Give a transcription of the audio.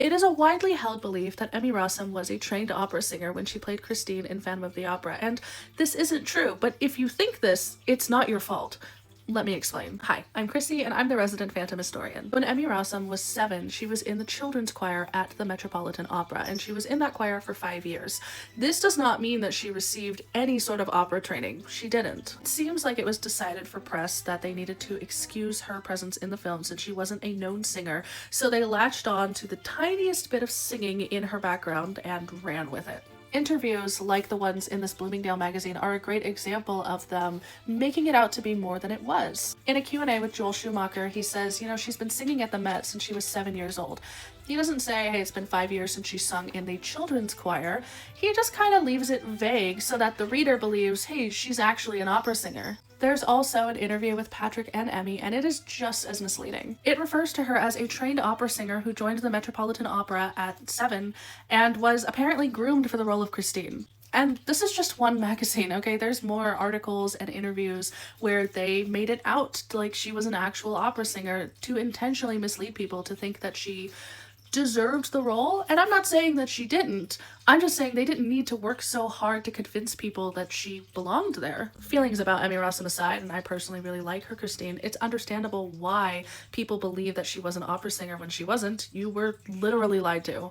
It is a widely held belief that Emmy Rossum was a trained opera singer when she played Christine in Phantom of the Opera, and this isn't true, but if you think this, it's not your fault. Let me explain. Hi, I'm Chrissy, and I'm the resident Phantom historian. When Emmy Rossum was 7, she was in the children's choir at the Metropolitan Opera, and she was in that choir for 5 years. This does not mean that she received any sort of opera training. She didn't. It seems like it was decided for press that they needed to excuse her presence in the film since she wasn't a known singer, so they latched on to the tiniest bit of singing in her background and ran with it. Interviews like the ones in this Bloomingdale magazine are a great example of them making it out to be more than it was. In a Q&A with Joel Schumacher, he says, she's been singing at the Met since she was 7 years old. He doesn't say, hey, it's been 5 years since she sung in the children's choir. He just kind of leaves it vague so that the reader believes, hey, she's actually an opera singer. There's also an interview with Patrick and Emmy, and it is just as misleading. It refers to her as a trained opera singer who joined the Metropolitan Opera at 7 and was apparently groomed for the role of Christine. And this is just one magazine, okay? There's more articles and interviews where they made it out like she was an actual opera singer to intentionally mislead people to think that she deserved the role. And I'm not saying that she didn't. I'm just saying they didn't need to work so hard to convince people that she belonged there. Feelings about Emmy Rossum aside, and I personally really like her Christine, it's understandable why people believe that she was an opera singer when she wasn't. You were literally lied to.